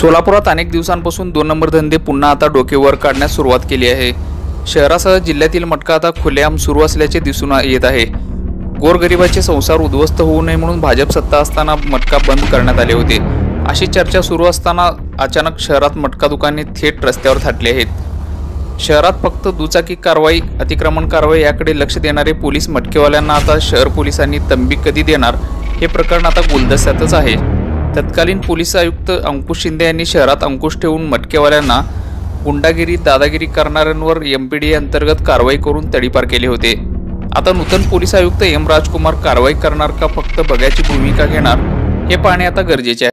सोलापुरात अनेक दिवसांपासून 2 नंबर धंदे पुन्हा आता डोकेवर काढण्यास सुरुवात केली आहे। शहरासह जिल्ह्यातील मटका आता खुलेआम सुरू असल्याचे दिसून येत आहे। गोरगरिबाचे संसार उद्ध्वस्त होऊ नये म्हणून भाजप सत्ता असताना मटका बंद करण्यात आले होते, अशी चर्चा सुरू असताना अचानक शहरात मटका दुकाने थेट रस्त्यावर थाटली आहेत। शहरात फक्त दुचाकी कारवाई, अतिक्रमण कारवाई याकडे लक्ष देणारे पोलीस मटकेवाल्यांना आता शहर पोलिसांनी तंबी कधी देणार हे प्रकरण आता गुलदस्त्यातच आहे। तत्कालीन पोलीस आयुक्त अंकुश शिंदे यांनी शहरात अंकुश ठेवून मटकेवाल्यांना गुंडागिरी, दादागिरी करणाऱ्यांवर MPDA अंतर्गत कारवाई करून तडीपार केले होते। आता नूतन पोलीस आयुक्त M. राजकुमार कारवाई करणार का फक्त बघ्याची भूमिका घेणार हे पाहणे आता गरजेचे आहे।